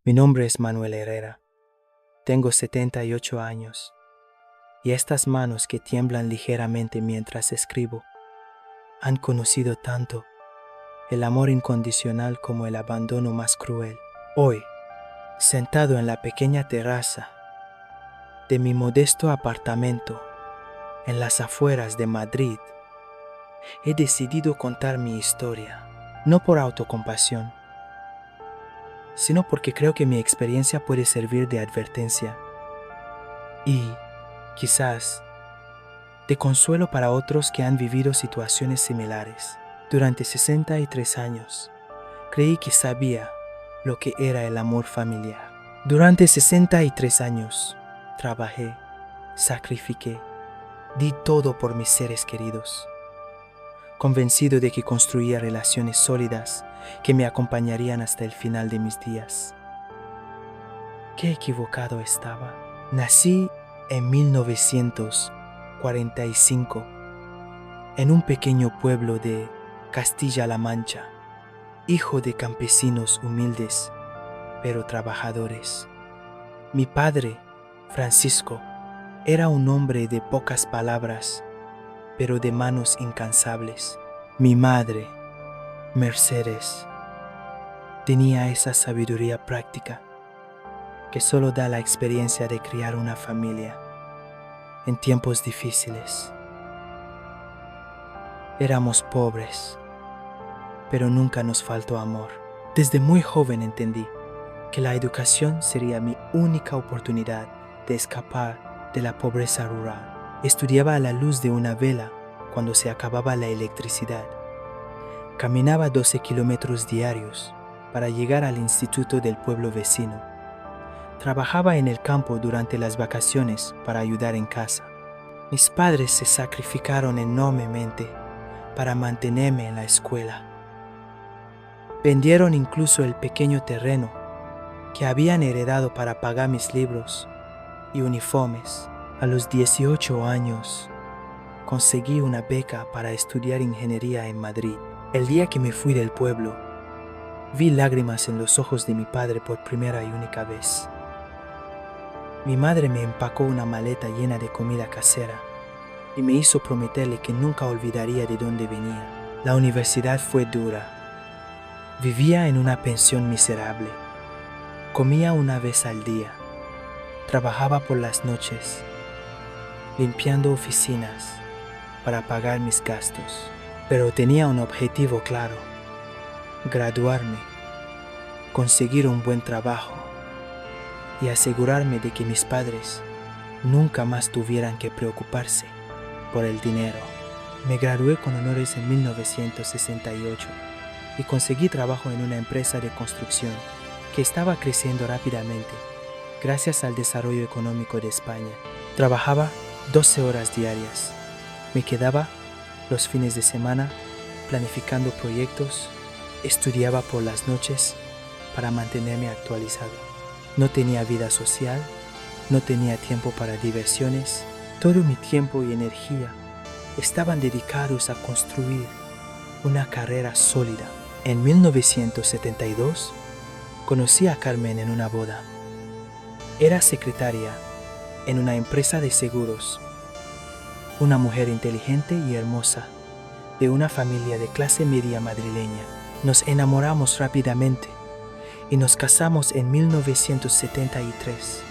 Mi nombre es Manuel Herrera. Tengo 78 años y estas manos que tiemblan ligeramente mientras escribo han conocido tanto el amor incondicional como el abandono más cruel. Hoy, sentado en la pequeña terraza de mi modesto apartamento en las afueras de Madrid, he decidido contar mi historia, no por autocompasión, sino porque creo que mi experiencia puede servir de advertencia y, quizás, de consuelo para otros que han vivido situaciones similares. Durante 63 años, creí que sabía lo que era el amor familiar. Durante 63 años, trabajé, sacrifiqué, di todo por mis seres queridos, convencido de que construía relaciones sólidas que me acompañarían hasta el final de mis días. Qué equivocado estaba. Nací en 1945 en un pequeño pueblo de Castilla-La Mancha, hijo de campesinos humildes, pero trabajadores. Mi padre, Francisco, era un hombre de pocas palabras, pero de manos incansables. Mi madre, Mercedes, tenía esa sabiduría práctica que solo da la experiencia de criar una familia en tiempos difíciles. Éramos pobres, pero nunca nos faltó amor. Desde muy joven entendí que la educación sería mi única oportunidad de escapar de la pobreza rural. Estudiaba a la luz de una vela cuando se acababa la electricidad. Caminaba 12 kilómetros diarios para llegar al instituto del pueblo vecino. Trabajaba en el campo durante las vacaciones para ayudar en casa. Mis padres se sacrificaron enormemente para mantenerme en la escuela. Vendieron incluso el pequeño terreno que habían heredado para pagar mis libros y uniformes. A los 18 años, conseguí una beca para estudiar ingeniería en Madrid. El día que me fui del pueblo, vi lágrimas en los ojos de mi padre por primera y única vez. Mi madre me empacó una maleta llena de comida casera y me hizo prometerle que nunca olvidaría de dónde venía. La universidad fue dura. Vivía en una pensión miserable. Comía una vez al día. Trabajaba por las noches, limpiando oficinas para pagar mis gastos. Pero tenía un objetivo claro: graduarme, conseguir un buen trabajo y asegurarme de que mis padres nunca más tuvieran que preocuparse por el dinero. Me gradué con honores en 1968 y conseguí trabajo en una empresa de construcción que estaba creciendo rápidamente gracias al desarrollo económico de España. Trabajaba 12 horas diarias. Me quedaba los fines de semana planificando proyectos. Estudiaba por las noches para mantenerme actualizado. No tenía vida social, no tenía tiempo para diversiones. Todo mi tiempo y energía estaban dedicados a construir una carrera sólida. En 1972, conocí a Carmen en una boda. Era secretaria en una empresa de seguros. Una mujer inteligente y hermosa, de una familia de clase media madrileña. Nos enamoramos rápidamente y nos casamos en 1973.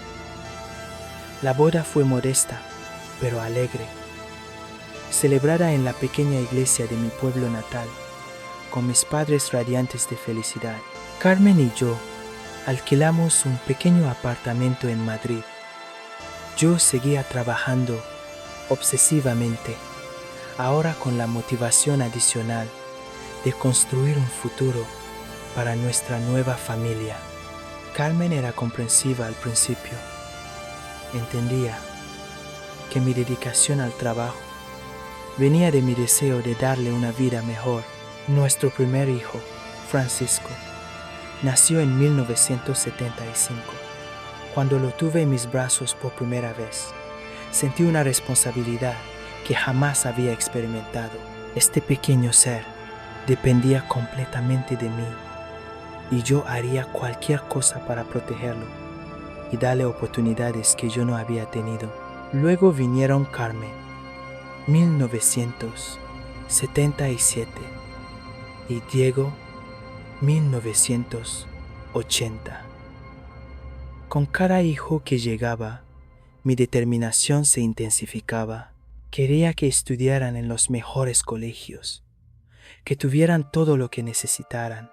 La boda fue modesta, pero alegre, celebrada en la pequeña iglesia de mi pueblo natal, con mis padres radiantes de felicidad. Carmen y yo alquilamos un pequeño apartamento en Madrid. Yo seguía trabajando obsesivamente, ahora con la motivación adicional de construir un futuro para nuestra nueva familia. Carmen era comprensiva al principio. Entendía que mi dedicación al trabajo venía de mi deseo de darle una vida mejor. Nuestro primer hijo, Francisco, nació en 1975. Cuando lo tuve en mis brazos por primera vez, sentí una responsabilidad que jamás había experimentado. Este pequeño ser dependía completamente de mí y yo haría cualquier cosa para protegerlo y darle oportunidades que yo no había tenido. Luego vinieron Carmen, 1977, y Diego, 1980. Con cada hijo que llegaba, mi determinación se intensificaba. Quería que estudiaran en los mejores colegios, que tuvieran todo lo que necesitaran,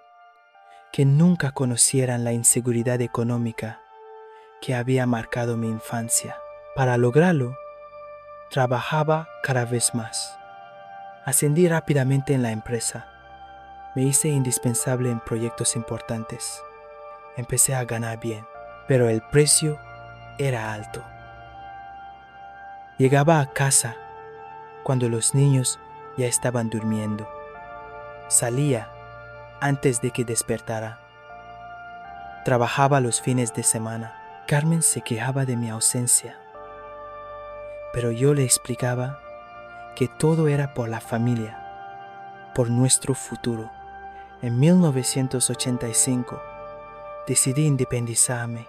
que nunca conocieran la inseguridad económica que había marcado mi infancia. Para lograrlo, trabajaba cada vez más. Ascendí rápidamente en la empresa. Me hice indispensable en proyectos importantes. Empecé a ganar bien, pero el precio era alto. Llegaba a casa cuando los niños ya estaban durmiendo. Salía antes de que despertara. Trabajaba los fines de semana. Carmen se quejaba de mi ausencia, pero yo le explicaba que todo era por la familia, por nuestro futuro. En 1985 decidí independizarme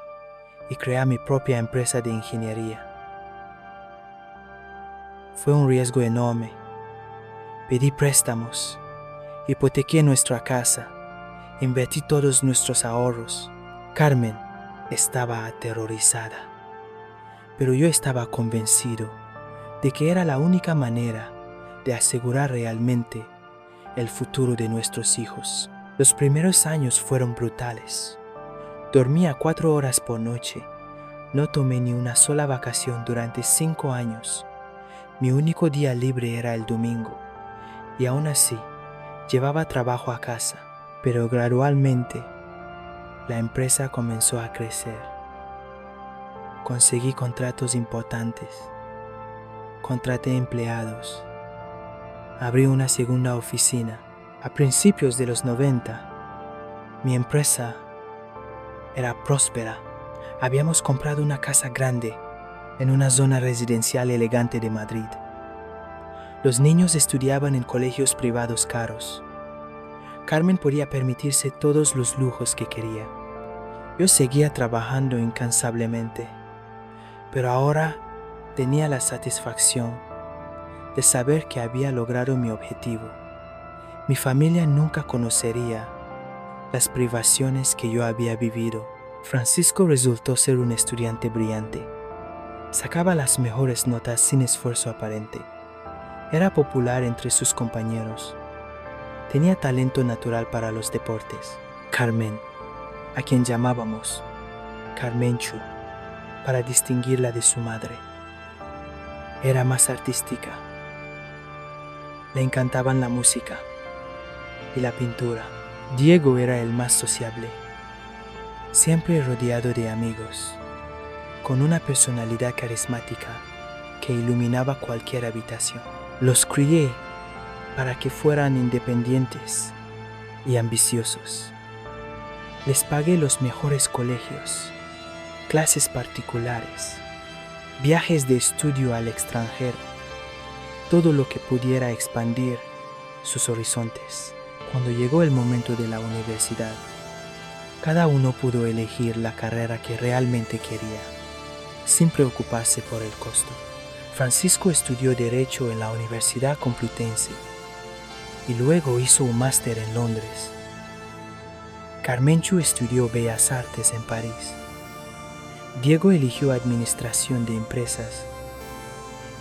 y crear mi propia empresa de ingeniería. Fue un riesgo enorme. Pedí préstamos, hipotequé nuestra casa, invertí todos nuestros ahorros. Carmen estaba aterrorizada, pero yo estaba convencido de que era la única manera de asegurar realmente el futuro de nuestros hijos. Los primeros años fueron brutales. Dormía 4 horas por noche. No tomé ni una sola vacación durante 5 años. Mi único día libre era el domingo, y aún así llevaba trabajo a casa. Pero gradualmente la empresa comenzó a crecer. Conseguí contratos importantes. Contraté empleados. Abrí una segunda oficina. A principios de los 90, mi empresa era próspera. Habíamos comprado una casa grande en una zona residencial elegante de Madrid. Los niños estudiaban en colegios privados caros. Carmen podía permitirse todos los lujos que quería. Yo seguía trabajando incansablemente, pero ahora tenía la satisfacción de saber que había logrado mi objetivo. Mi familia nunca conocería las privaciones que yo había vivido. Francisco resultó ser un estudiante brillante. Sacaba las mejores notas sin esfuerzo aparente. Era popular entre sus compañeros. Tenía talento natural para los deportes. Carmen, a quien llamábamos Carmenchu, para distinguirla de su madre, era más artística. Le encantaban la música y la pintura. Diego era el más sociable, siempre rodeado de amigos, con una personalidad carismática que iluminaba cualquier habitación. Los crié para que fueran independientes y ambiciosos. Les pagué los mejores colegios, clases particulares, viajes de estudio al extranjero, todo lo que pudiera expandir sus horizontes. Cuando llegó el momento de la universidad, cada uno pudo elegir la carrera que realmente quería, sin preocuparse por el costo. Francisco estudió Derecho en la Universidad Complutense y luego hizo un máster en Londres. Carmenchu estudió Bellas Artes en París. Diego eligió Administración de Empresas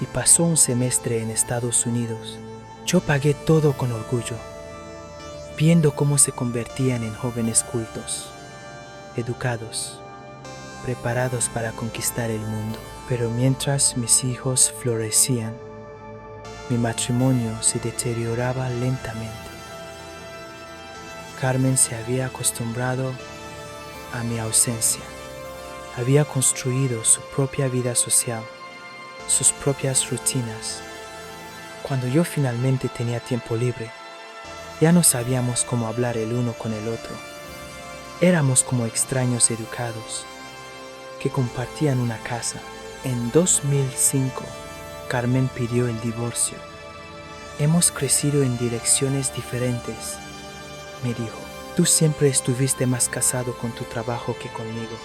y pasó un semestre en Estados Unidos. Yo pagué todo con orgullo, viendo cómo se convertían en jóvenes cultos, educados, preparados para conquistar el mundo. Pero mientras mis hijos florecían, mi matrimonio se deterioraba lentamente. Carmen se había acostumbrado a mi ausencia. Había construido su propia vida social, sus propias rutinas. Cuando yo finalmente tenía tiempo libre, ya no sabíamos cómo hablar el uno con el otro. Éramos como extraños educados que compartían una casa. En 2005, Carmen pidió el divorcio. Hemos crecido en direcciones diferentes, me dijo. Tú siempre estuviste más casado con tu trabajo que conmigo.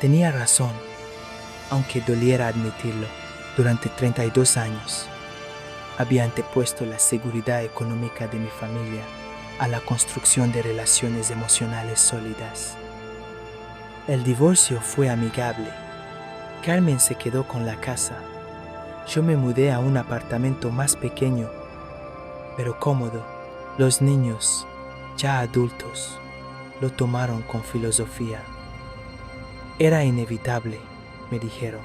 Tenía razón, aunque doliera admitirlo. Durante 32 años, había antepuesto la seguridad económica de mi familia a la construcción de relaciones emocionales sólidas. El divorcio fue amigable. Carmen se quedó con la casa. Yo me mudé a un apartamento más pequeño, pero cómodo. Los niños, ya adultos, lo tomaron con filosofía. Era inevitable, me dijeron.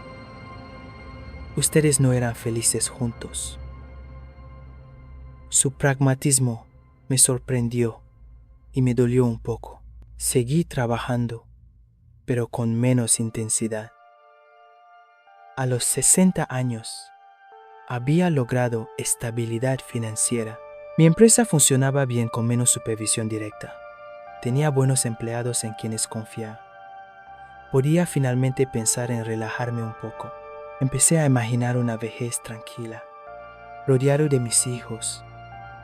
Ustedes no eran felices juntos. Su pragmatismo me sorprendió y me dolió un poco. Seguí trabajando, pero con menos intensidad. A los 60 años, había logrado estabilidad financiera. Mi empresa funcionaba bien con menos supervisión directa. Tenía buenos empleados en quienes confiar. Podía finalmente pensar en relajarme un poco. Empecé a imaginar una vejez tranquila, rodeado de mis hijos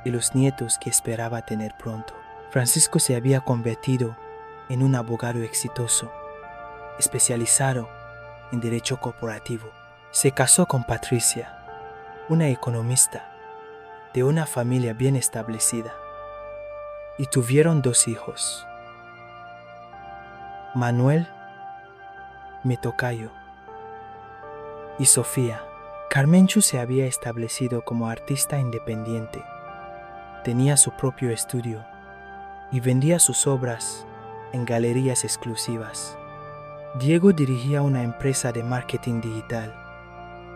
y los nietos que esperaba tener pronto. Francisco se había convertido en un abogado exitoso, especializado en derecho corporativo. Se casó con Patricia, una economista de una familia bien establecida, y tuvieron 2 hijos, Manuel, mi tocayo, y Sofía. Carmenchu se había establecido como artista independiente. Tenía su propio estudio y vendía sus obras en galerías exclusivas. Diego dirigía una empresa de marketing digital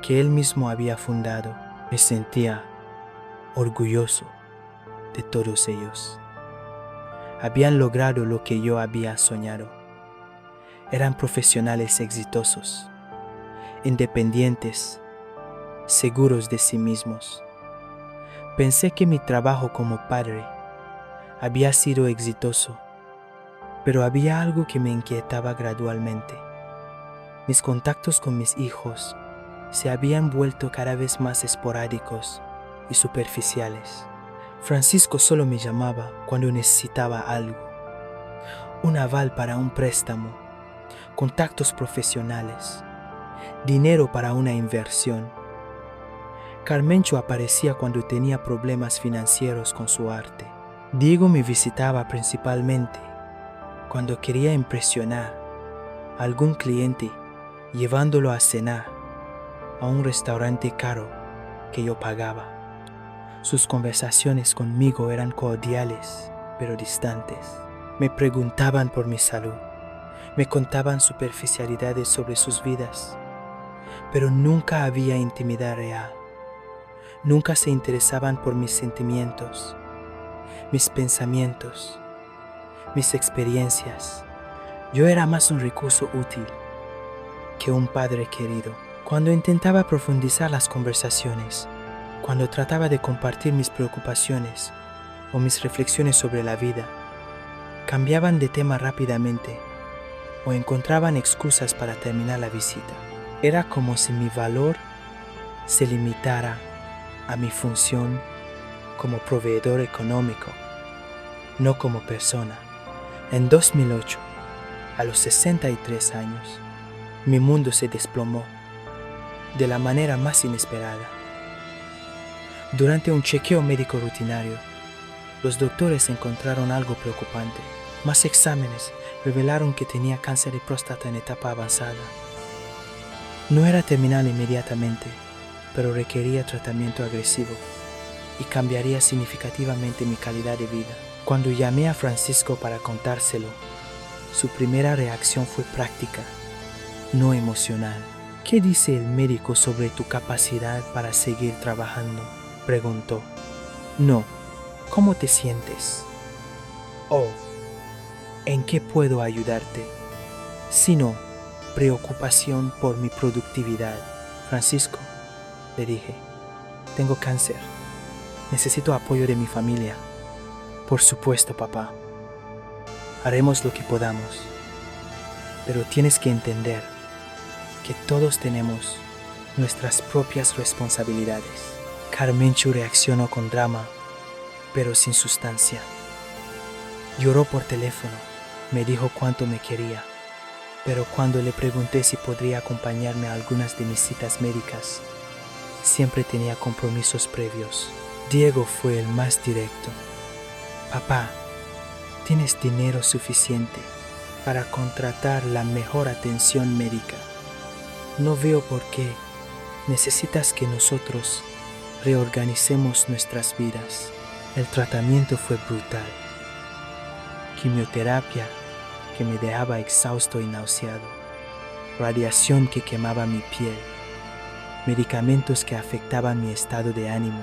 que él mismo había fundado. Me sentía orgulloso de todos ellos. Habían logrado lo que yo había soñado. Eran profesionales exitosos, independientes, seguros de sí mismos. Pensé que mi trabajo como padre había sido exitoso, pero había algo que me inquietaba gradualmente. Mis contactos con mis hijos se habían vuelto cada vez más esporádicos y superficiales. Francisco solo me llamaba cuando necesitaba algo: un aval para un préstamo, contactos profesionales, dinero para una inversión. Carmencho aparecía cuando tenía problemas financieros con su arte. Diego me visitaba principalmente cuando quería impresionar a algún cliente, llevándolo a cenar a un restaurante caro que yo pagaba. Sus conversaciones conmigo eran cordiales, pero distantes. Me preguntaban por mi salud, me contaban superficialidades sobre sus vidas, pero nunca había intimidad real. Nunca se interesaban por mis sentimientos, mis pensamientos, mis experiencias. Yo era más un recurso útil que un padre querido. Cuando intentaba profundizar las conversaciones, cuando trataba de compartir mis preocupaciones o mis reflexiones sobre la vida, cambiaban de tema rápidamente o encontraban excusas para terminar la visita. Era como si mi valor se limitara a mi función como proveedor económico, no como persona. En 2008, a los 63 años, mi mundo se desplomó de la manera más inesperada. Durante un chequeo médico rutinario, los doctores encontraron algo preocupante. Más exámenes revelaron que tenía cáncer de próstata en etapa avanzada. No era terminal inmediatamente, pero requería tratamiento agresivo y cambiaría significativamente mi calidad de vida. Cuando llamé a Francisco para contárselo, su primera reacción fue práctica, no emocional. ¿Qué dice el médico sobre tu capacidad para seguir trabajando?, preguntó. No, ¿cómo te sientes? Oh, ¿en qué puedo ayudarte? Sino preocupación por mi productividad. Francisco, le dije, tengo cáncer. Necesito apoyo de mi familia. Por supuesto, papá. Haremos lo que podamos. Pero tienes que entender que todos tenemos nuestras propias responsabilidades. Carmenchu reaccionó con drama, pero sin sustancia. Lloró por teléfono, me dijo cuánto me quería, pero cuando le pregunté si podría acompañarme a algunas de mis citas médicas, siempre tenía compromisos previos. Diego fue el más directo. Papá, ¿tienes dinero suficiente para contratar la mejor atención médica? No veo por qué necesitas que nosotros reorganicemos nuestras vidas. El tratamiento fue brutal. Quimioterapia que me dejaba exhausto y nauseado. Radiación que quemaba mi piel. Medicamentos que afectaban mi estado de ánimo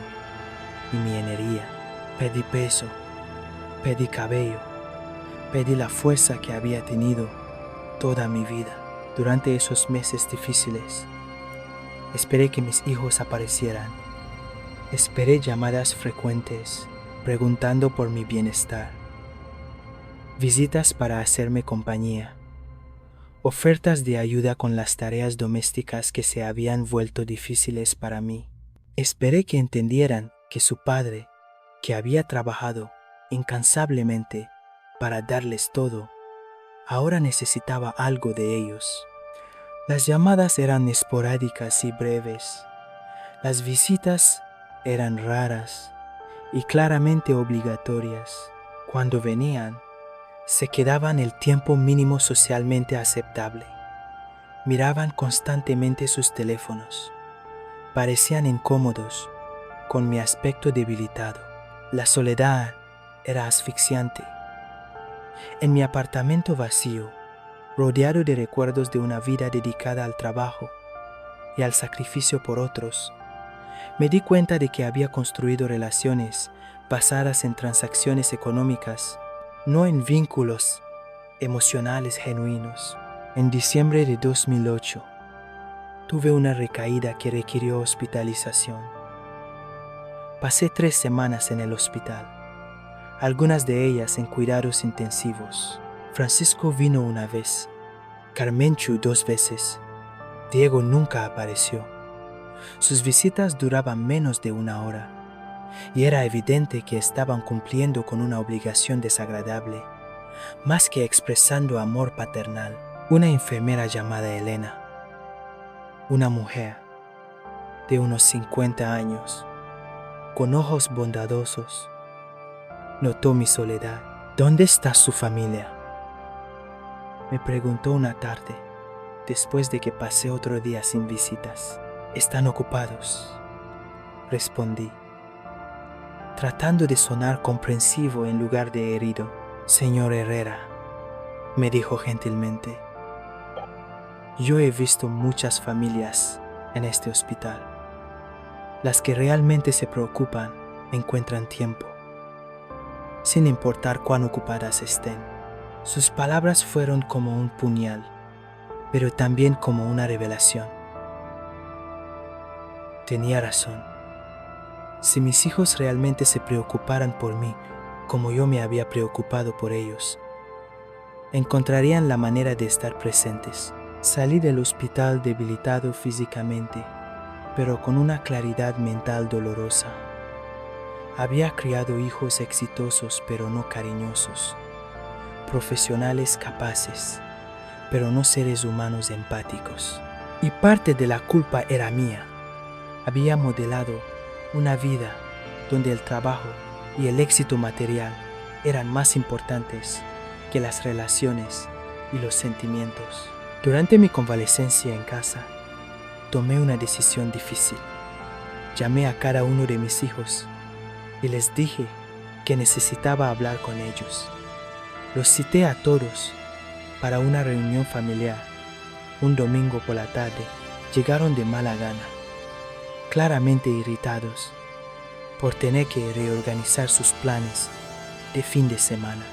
y mi energía. Perdí peso, perdí cabello, perdí la fuerza que había tenido toda mi vida. Durante esos meses difíciles, esperé que mis hijos aparecieran. Esperé llamadas frecuentes, preguntando por mi bienestar. Visitas para hacerme compañía. Ofertas de ayuda con las tareas domésticas que se habían vuelto difíciles para mí. Esperé que entendieran que su padre, que había trabajado incansablemente para darles todo, ahora necesitaba algo de ellos. Las llamadas eran esporádicas y breves. Las visitas eran raras y claramente obligatorias. Cuando venían, se quedaban el tiempo mínimo socialmente aceptable. Miraban constantemente sus teléfonos. Parecían incómodos con mi aspecto debilitado. La soledad era asfixiante. En mi apartamento vacío, rodeado de recuerdos de una vida dedicada al trabajo y al sacrificio por otros, me di cuenta de que había construido relaciones basadas en transacciones económicas, no en vínculos emocionales genuinos. En diciembre de 2008, tuve una recaída que requirió hospitalización. Pasé 3 semanas en el hospital, algunas de ellas en cuidados intensivos. Francisco vino una vez, Carmenchu 2 veces. Diego nunca apareció. Sus visitas duraban menos de 1 hora, y era evidente que estaban cumpliendo con una obligación desagradable, más que expresando amor paternal. Una enfermera llamada Elena, una mujer de unos 50 años, con ojos bondadosos, notó mi soledad. ¿Dónde está su familia?, me preguntó una tarde, después de que pasé otro día sin visitas. Están ocupados, respondí, tratando de sonar comprensivo en lugar de herido. Señor Herrera, me dijo gentilmente, yo he visto muchas familias en este hospital. Las que realmente se preocupan encuentran tiempo, sin importar cuán ocupadas estén. Sus palabras fueron como un puñal, pero también como una revelación. Tenía razón. Si mis hijos realmente se preocuparan por mí como yo me había preocupado por ellos, encontrarían la manera de estar presentes. Salí del hospital debilitado físicamente, pero con una claridad mental dolorosa. Había criado hijos exitosos pero no cariñosos, profesionales capaces, pero no seres humanos empáticos. Y parte de la culpa era mía. Había modelado una vida donde el trabajo y el éxito material eran más importantes que las relaciones y los sentimientos. Durante mi convalecencia en casa, tomé una decisión difícil. Llamé a cada uno de mis hijos y les dije que necesitaba hablar con ellos. Los cité a todos para una reunión familiar. Un domingo por la tarde llegaron de mala gana, claramente irritados por tener que reorganizar sus planes de fin de semana.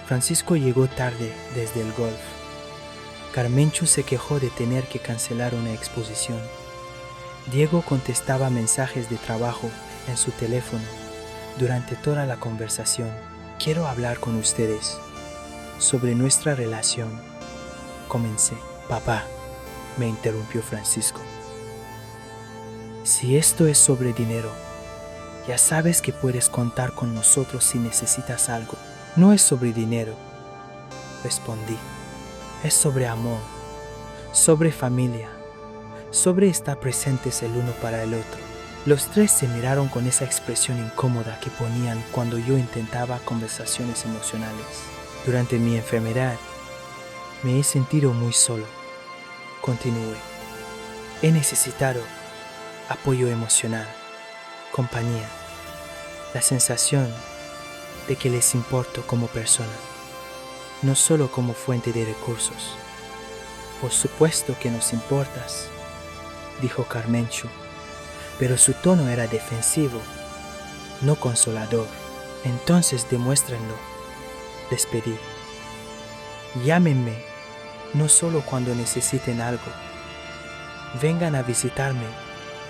Francisco llegó tarde desde el golf. Carmenchu se quejó de tener que cancelar una exposición. Diego contestaba mensajes de trabajo en su teléfono durante toda la conversación. Quiero hablar con ustedes sobre nuestra relación. Comencé. Papá, me interrumpió Francisco. Si esto es sobre dinero, ya sabes que puedes contar con nosotros si necesitas algo. No es sobre dinero, respondí. Es sobre amor, sobre familia, sobre estar presentes el uno para el otro. Los tres se miraron con esa expresión incómoda que ponían cuando yo intentaba conversaciones emocionales. Durante mi enfermedad, me he sentido muy solo. Continué. He necesitado apoyo emocional, compañía, la sensación de que les importo como persona, no solo como fuente de recursos. Por supuesto que nos importas, dijo Carmenchu, pero su tono era defensivo, no consolador. Entonces demuéstrenlo, les pedí. Llámenme, no solo cuando necesiten algo. Vengan a visitarme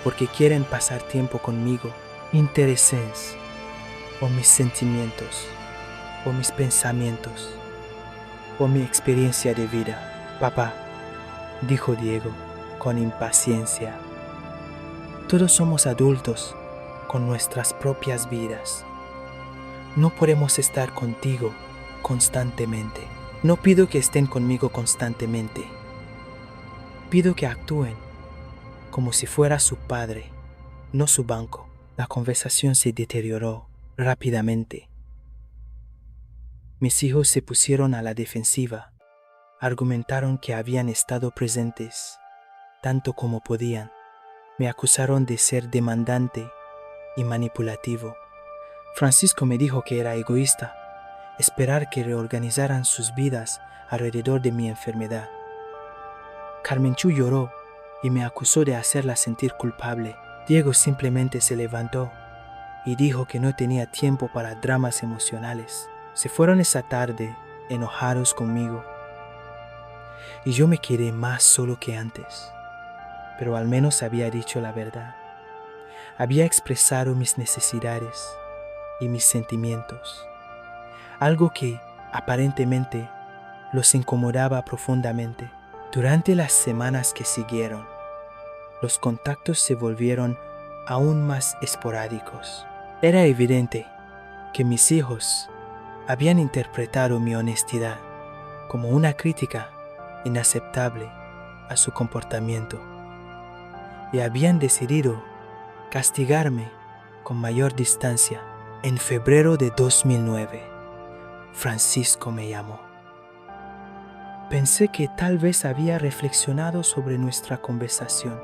porque quieren pasar tiempo conmigo. Interésense, o mis sentimientos, o mis pensamientos, o mi experiencia de vida. Papá, dijo Diego con impaciencia. Todos somos adultos con nuestras propias vidas. No podemos estar contigo constantemente. No pido que estén conmigo constantemente. Pido que actúen como si fuera su padre, no su banco. La conversación se deterioró rápidamente. Mis hijos se pusieron a la defensiva. Argumentaron que habían estado presentes tanto como podían. Me acusaron de ser demandante y manipulativo. Francisco me dijo que era egoísta, esperar que reorganizaran sus vidas alrededor de mi enfermedad. Carmenchu lloró y me acusó de hacerla sentir culpable. Diego simplemente se levantó y dijo que no tenía tiempo para dramas emocionales. Se fueron esa tarde, enojados conmigo, y yo me quedé más solo que antes. Pero al menos había dicho la verdad. Había expresado mis necesidades y mis sentimientos, algo que aparentemente los incomodaba profundamente. Durante las semanas que siguieron, los contactos se volvieron aún más esporádicos. Era evidente que mis hijos habían interpretado mi honestidad como una crítica inaceptable a su comportamiento y habían decidido castigarme con mayor distancia. En febrero de 2009, Francisco me llamó. Pensé que tal vez había reflexionado sobre nuestra conversación,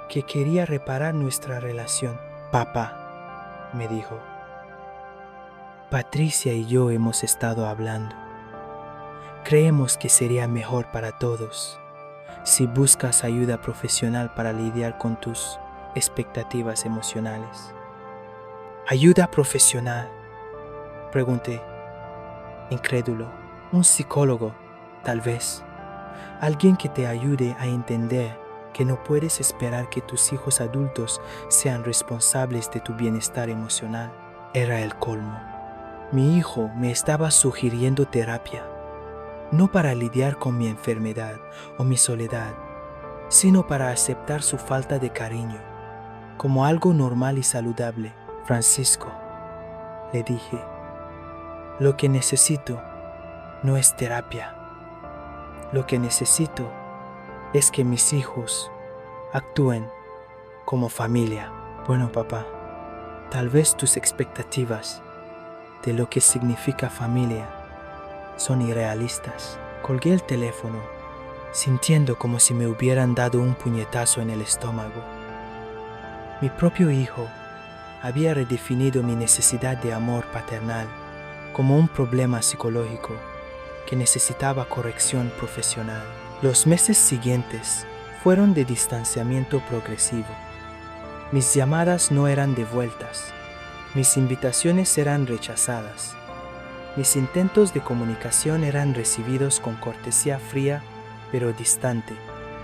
que quería reparar nuestra relación. Papá, me dijo, Patricia y yo hemos estado hablando. Creemos que sería mejor para todos si buscas ayuda profesional para lidiar con tus expectativas emocionales. ¿Ayuda profesional?, pregunté, incrédulo. Un psicólogo, tal vez. Alguien que te ayude a entender que no puedes esperar que tus hijos adultos sean responsables de tu bienestar emocional. Era el colmo. Mi hijo me estaba sugiriendo terapia, no para lidiar con mi enfermedad o mi soledad, sino para aceptar su falta de cariño, como algo normal y saludable. Francisco, le dije, lo que necesito no es terapia. Lo que necesito es que mis hijos actúen como familia. Bueno, papá, tal vez tus expectativas de lo que significa familia son irrealistas. Colgué el teléfono, sintiendo como si me hubieran dado un puñetazo en el estómago. Mi propio hijo había redefinido mi necesidad de amor paternal como un problema psicológico que necesitaba corrección profesional. Los meses siguientes fueron de distanciamiento progresivo. Mis llamadas no eran devueltas, mis invitaciones eran rechazadas, mis intentos de comunicación eran recibidos con cortesía fría pero distante.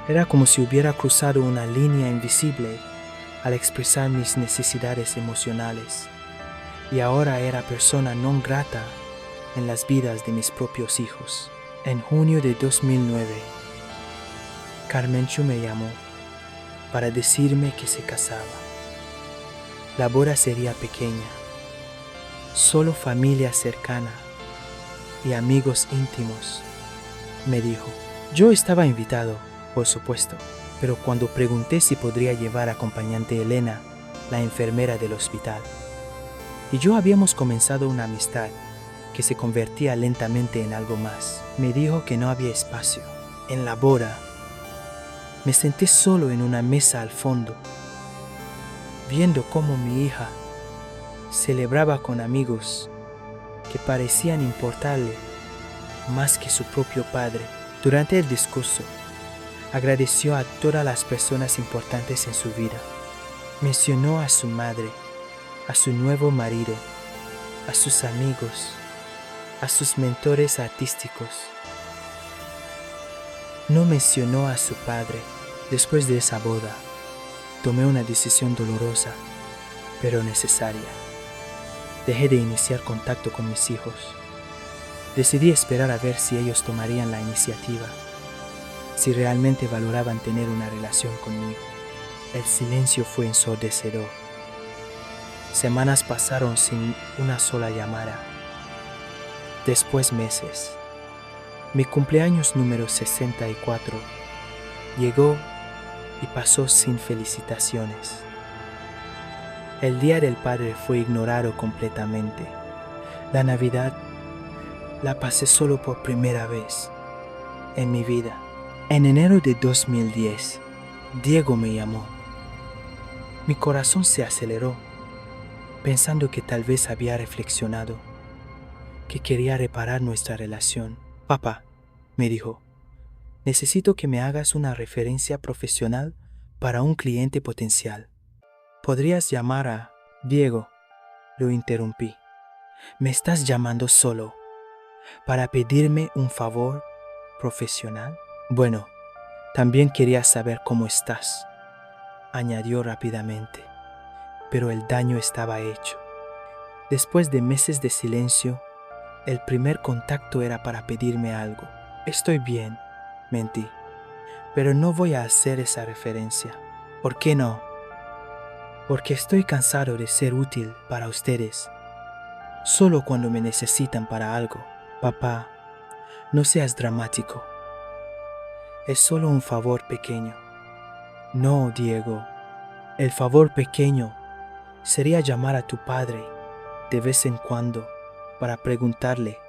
Era como si hubiera cruzado una línea invisible al expresar mis necesidades emocionales, y ahora era persona non grata en las vidas de mis propios hijos. En junio de 2009, Carmenchu me llamó para decirme que se casaba. La boda sería pequeña, solo familia cercana y amigos íntimos, me dijo. Yo estaba invitado, por supuesto, pero cuando pregunté si podría llevar acompañante a Elena, la enfermera del hospital, y yo habíamos comenzado una amistad que se convertía lentamente en algo más, me dijo que no había espacio. En la boda, me senté solo en una mesa al fondo, viendo cómo mi hija celebraba con amigos que parecían importarle más que su propio padre. Durante el discurso, agradeció a todas las personas importantes en su vida. Mencionó a su madre, a su nuevo marido, a sus amigos, a sus mentores artísticos. No mencionó a su padre. Después de esa boda, tomé una decisión dolorosa, pero necesaria. Dejé de iniciar contacto con mis hijos. Decidí esperar a ver si ellos tomarían la iniciativa, si realmente valoraban tener una relación conmigo. El silencio fue ensordecedor. Semanas pasaron sin una sola llamada. Después meses. Mi cumpleaños número 64 llegó y pasó sin felicitaciones. El Día del Padre fue ignorado completamente. La Navidad la pasé solo por primera vez en mi vida. En enero de 2010, Diego me llamó. Mi corazón se aceleró, pensando que tal vez había reflexionado, que quería reparar nuestra relación. Papá, me dijo, necesito que me hagas una referencia profesional para un cliente potencial. ¿Podrías llamar a Diego? Lo interrumpí. ¿Me estás llamando solo para pedirme un favor profesional? Bueno, también quería saber cómo estás, añadió rápidamente, pero el daño estaba hecho. Después de meses de silencio, el primer contacto era para pedirme algo. Estoy bien, mentí, pero no voy a hacer esa referencia. ¿Por qué no? Porque estoy cansado de ser útil para ustedes, solo cuando me necesitan para algo. Papá, no seas dramático. Es solo un favor pequeño. No, Diego. El favor pequeño sería llamar a tu padre de vez en cuando para preguntarle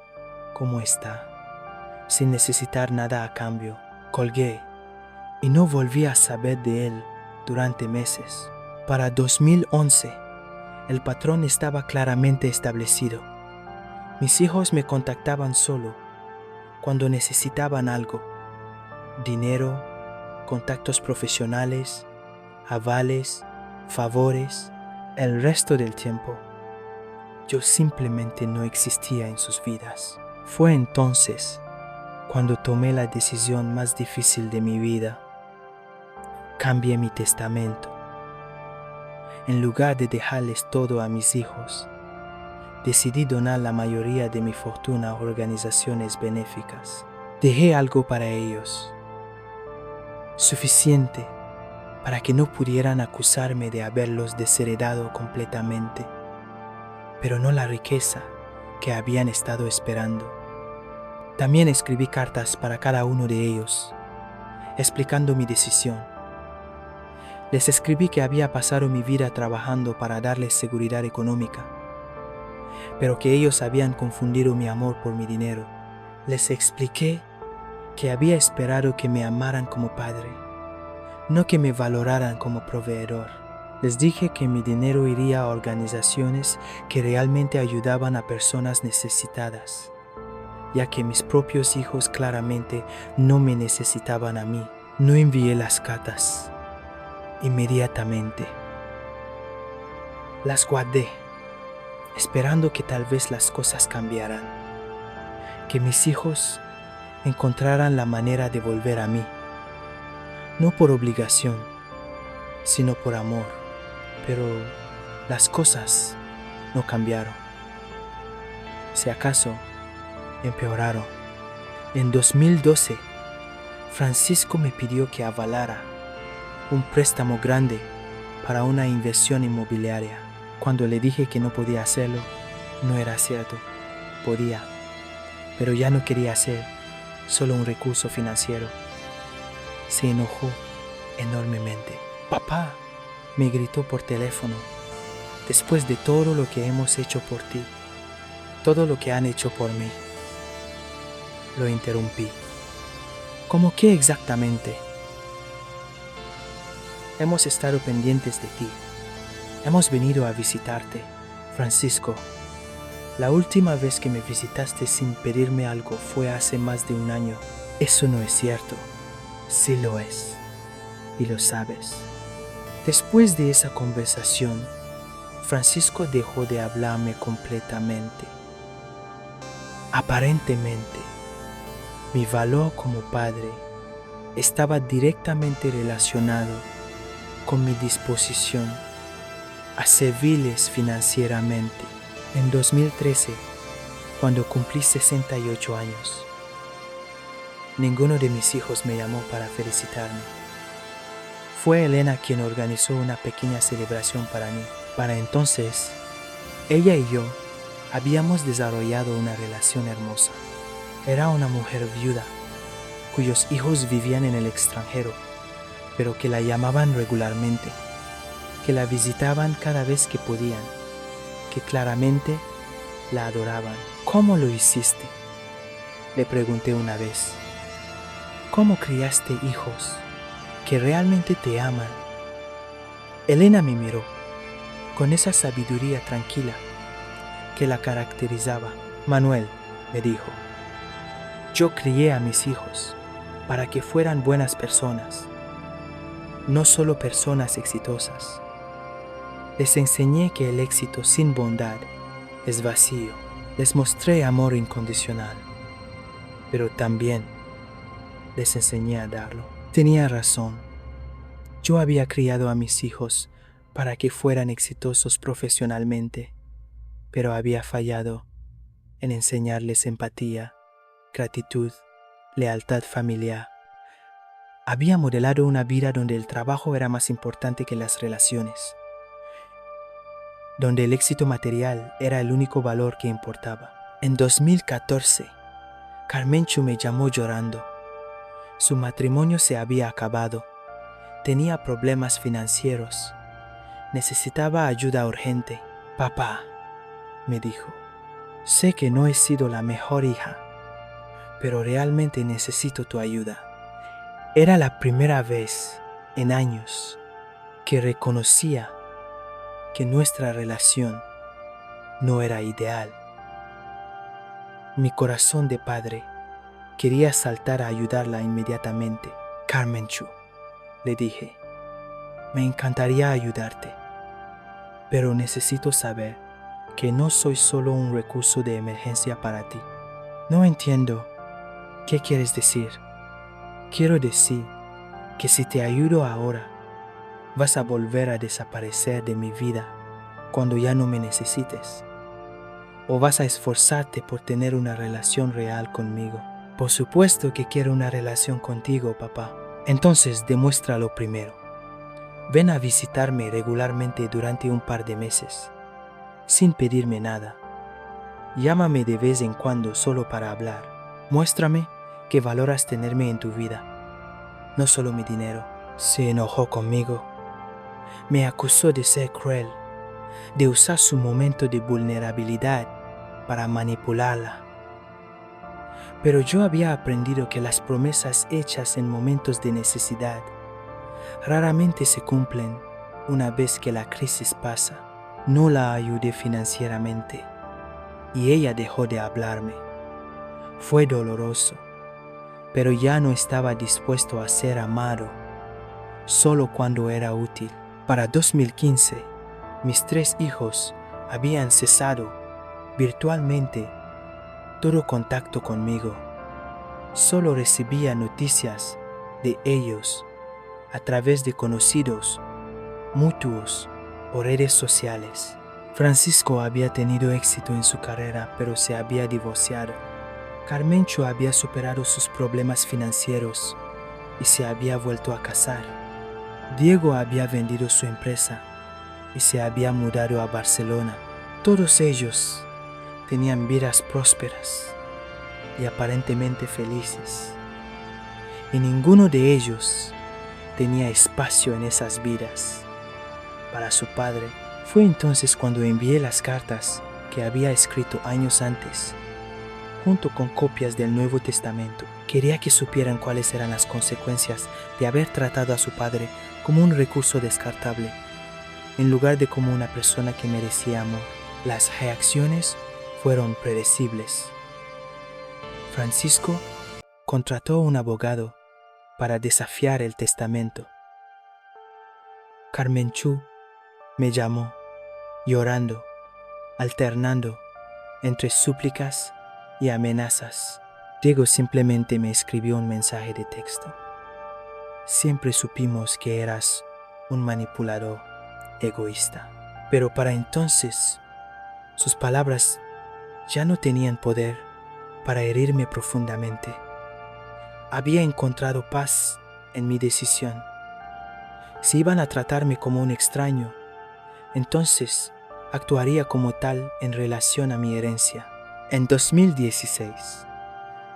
cómo está, sin necesitar nada a cambio. Colgué y no volví a saber de él durante meses. Para 2011, el patrón estaba claramente establecido. Mis hijos me contactaban solo cuando necesitaban algo: dinero, contactos profesionales, avales, favores. El resto del tiempo, yo simplemente no existía en sus vidas. Fue entonces cuando tomé la decisión más difícil de mi vida. Cambié mi testamento. En lugar de dejarles todo a mis hijos, decidí donar la mayoría de mi fortuna a organizaciones benéficas. Dejé algo para ellos, suficiente para que no pudieran acusarme de haberlos desheredado completamente, pero no la riqueza que habían estado esperando. También escribí cartas para cada uno de ellos, explicando mi decisión. Les escribí que había pasado mi vida trabajando para darles seguridad económica, pero que ellos habían confundido mi amor por mi dinero. Les expliqué que había esperado que me amaran como padre, no que me valoraran como proveedor. Les dije que mi dinero iría a organizaciones que realmente ayudaban a personas necesitadas, ya que mis propios hijos claramente no me necesitaban a mí. No envié las cartas inmediatamente. Las guardé, esperando que tal vez las cosas cambiaran, que mis hijos encontraran la manera de volver a mí, no por obligación, sino por amor. Pero las cosas no cambiaron. Si acaso, empeoraron. En 2012, Francisco me pidió que avalara un préstamo grande para una inversión inmobiliaria. Cuando le dije que no podía hacerlo, no era cierto. Podía. pero ya no quería ser solo un recurso financiero. Se enojó enormemente. «Papá», me gritó por teléfono, «después de todo lo que hemos hecho por ti, todo lo que han hecho por mí». Lo interrumpí. «¿Cómo qué exactamente?» «Hemos estado pendientes de ti. Hemos venido a visitarte, Francisco. La última vez que me visitaste sin pedirme algo fue hace más de un año». «Eso no es cierto». «Sí lo es. Y lo sabes». Después de esa conversación, Francisco dejó de hablarme completamente. Aparentemente, mi valor como padre estaba directamente relacionado con mi disposición a servirles financieramente. En 2013, cuando cumplí 68 años, ninguno de mis hijos me llamó para felicitarme. Fue Elena quien organizó una pequeña celebración para mí. Para entonces, ella y yo habíamos desarrollado una relación hermosa. Era una mujer viuda, cuyos hijos vivían en el extranjero, pero que la llamaban regularmente, que la visitaban cada vez que podían, que claramente la adoraban. «¿Cómo lo hiciste?», le pregunté una vez. «¿Cómo criaste hijos que realmente te aman?». Elena me miró con esa sabiduría tranquila que la caracterizaba. «Manuel», me dijo, «yo crié a mis hijos para que fueran buenas personas, no solo personas exitosas. Les enseñé que el éxito sin bondad es vacío. Les mostré amor incondicional, pero también les enseñé a darlo». Tenía razón. Yo había criado a mis hijos para que fueran exitosos profesionalmente, pero había fallado en enseñarles empatía, gratitud, lealtad familiar. Había modelado una vida donde el trabajo era más importante que las relaciones, donde el éxito material era el único valor que importaba. En 2014, Carmenchu me llamó llorando. Su matrimonio se había acabado. Tenía problemas financieros. Necesitaba ayuda urgente. «Papá», me dijo, «sé que no he sido la mejor hija, pero realmente necesito tu ayuda». Era la primera vez en años que reconocía que nuestra relación no era ideal. Mi corazón de padre quería saltar a ayudarla inmediatamente. «Carmenchu», le dije, «me encantaría ayudarte, pero necesito saber que no soy solo un recurso de emergencia para ti». «No entiendo. ¿Qué quieres decir?» «Quiero decir que si te ayudo ahora, vas a volver a desaparecer de mi vida cuando ya no me necesites. ¿O vas a esforzarte por tener una relación real conmigo?» «Por supuesto que quiero una relación contigo, papá». «Entonces demuéstralo primero. Ven a visitarme regularmente durante un par de meses, sin pedirme nada. Llámame de vez en cuando solo para hablar. Muéstrame que valoras tenerme en tu vida, no solo mi dinero». Se enojó conmigo. Me acusó de ser cruel, de usar su momento de vulnerabilidad para manipularla. Pero yo había aprendido que las promesas hechas en momentos de necesidad raramente se cumplen una vez que la crisis pasa. No la ayudé financieramente y ella dejó de hablarme. Fue doloroso, pero ya no estaba dispuesto a ser amado solo cuando era útil. Para 2015, mis 3 hijos habían cesado virtualmente todo contacto conmigo. Solo recibía noticias de ellos a través de conocidos, mutuos o redes sociales. Francisco había tenido éxito en su carrera, pero se había divorciado. Carmenchu había superado sus problemas financieros y se había vuelto a casar. Diego había vendido su empresa y se había mudado a Barcelona. Todos ellos tenían vidas prósperas, y aparentemente felices. Y ninguno de ellos tenía espacio en esas vidas. Para su padre, fue entonces cuando envié las cartas que había escrito años antes, junto con copias del Nuevo Testamento. Quería que supieran cuáles eran las consecuencias de haber tratado a su padre como un recurso descartable, en lugar de como una persona que merecía amor. Las reacciones fueron predecibles. Francisco contrató a un abogado para desafiar el testamento. Carmenchu me llamó, llorando, alternando entre súplicas y amenazas. Diego simplemente me escribió un mensaje de texto. Siempre supimos que eras un manipulador egoísta. Pero para entonces, sus palabras ya no tenían poder para herirme profundamente. Había encontrado paz en mi decisión. Si iban a tratarme como un extraño, entonces actuaría como tal en relación a mi herencia. En 2016,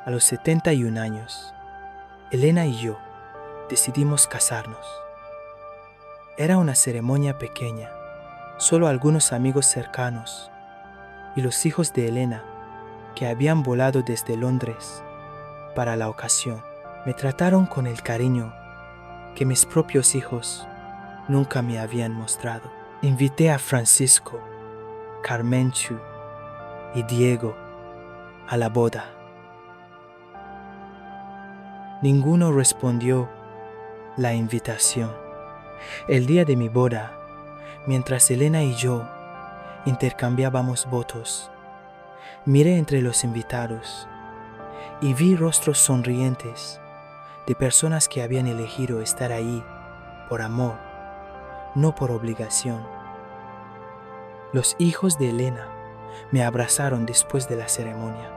a los 71 años, Elena y yo decidimos casarnos. Era una ceremonia pequeña, solo algunos amigos cercanos y los hijos de Elena que habían volado desde Londres para la ocasión. Me trataron con el cariño que mis propios hijos nunca me habían mostrado. Invité a Francisco, Carmenchu y Diego a la boda. Ninguno respondió la invitación. El día de mi boda, mientras Elena y yo intercambiábamos votos, miré entre los invitados y vi rostros sonrientes de personas que habían elegido estar ahí por amor, no por obligación. Los hijos de Elena me abrazaron después de la ceremonia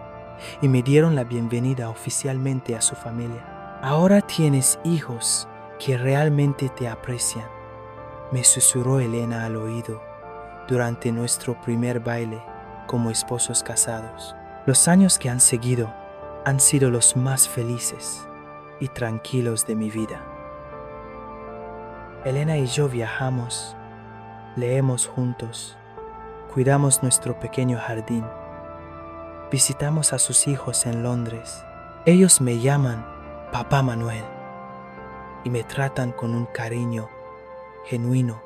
y me dieron la bienvenida oficialmente a su familia. Ahora tienes hijos que realmente te aprecian, me susurró Elena al oído durante nuestro primer baile como esposos casados. Los años que han seguido han sido los más felices y tranquilos de mi vida. Elena y yo viajamos, leemos juntos, cuidamos nuestro pequeño jardín, visitamos a sus hijos en Londres. Ellos me llaman Papá Manuel y me tratan con un cariño genuino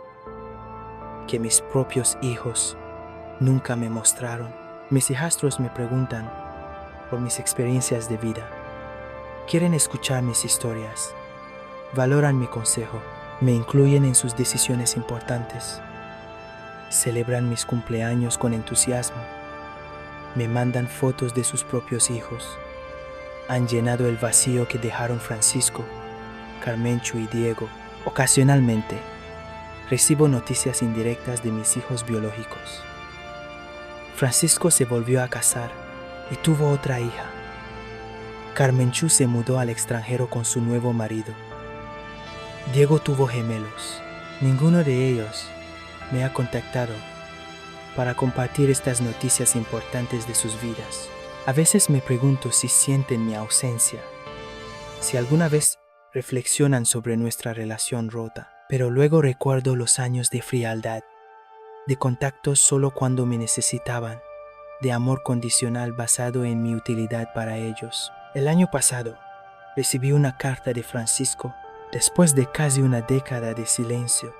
que mis propios hijos nunca me mostraron. Mis hijastros me preguntan por mis experiencias de vida. Quieren escuchar mis historias, valoran mi consejo, me incluyen en sus decisiones importantes, celebran mis cumpleaños con entusiasmo, me mandan fotos de sus propios hijos. Han llenado el vacío que dejaron Francisco, Carmenchu y Diego. Ocasionalmente, recibo noticias indirectas de mis hijos biológicos. Francisco se volvió a casar y tuvo otra hija. Carmenchu se mudó al extranjero con su nuevo marido. Diego tuvo gemelos. Ninguno de ellos me ha contactado para compartir estas noticias importantes de sus vidas. A veces me pregunto si sienten mi ausencia, si alguna vez reflexionan sobre nuestra relación rota, pero luego recuerdo los años de frialdad, de contactos solo cuando me necesitaban, de amor condicional basado en mi utilidad para ellos. El año pasado recibí una carta de Francisco después de casi una década de silencio.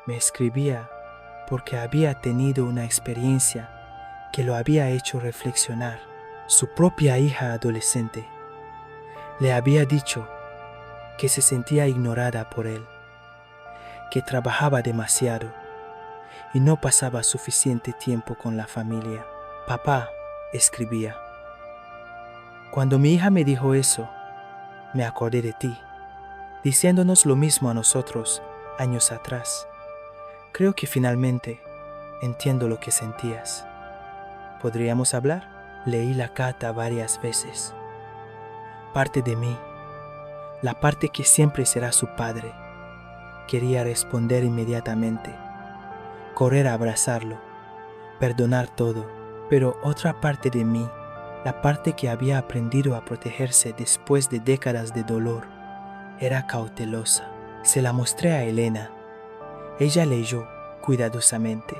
Me escribía porque había tenido una experiencia que lo había hecho reflexionar. Su propia hija adolescente le había dicho que se sentía ignorada por él, que trabajaba demasiado y no pasaba suficiente tiempo con la familia. Papá, escribía, cuando mi hija me dijo eso, me acordé de ti, diciéndonos lo mismo a nosotros años atrás. Creo que finalmente entiendo lo que sentías. ¿Podríamos hablar? Leí la carta varias veces. Parte de mí, la parte que siempre será su padre, quería responder inmediatamente, correr a abrazarlo, perdonar todo, pero otra parte de mí La parte que había aprendido a protegerse después de décadas de dolor era cautelosa. Se la mostré a Elena. Ella leyó cuidadosamente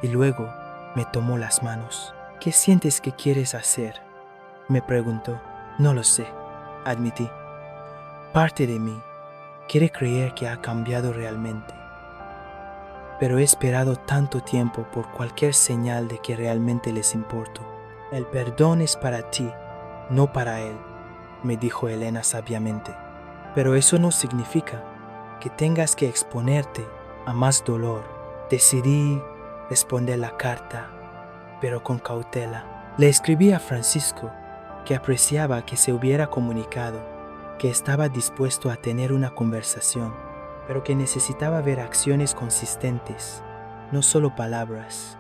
y luego me tomó las manos. ¿Qué sientes que quieres hacer?, me preguntó. No lo sé, admití. Parte de mí quiere creer que ha cambiado realmente, pero he esperado tanto tiempo por cualquier señal de que realmente les importo. El perdón es para ti, no para él, me dijo Elena sabiamente. Pero eso no significa que tengas que exponerte a más dolor. Decidí responder la carta, pero con cautela. Le escribí a Francisco que apreciaba que se hubiera comunicado, que estaba dispuesto a tener una conversación, pero que necesitaba ver acciones consistentes, no solo palabras.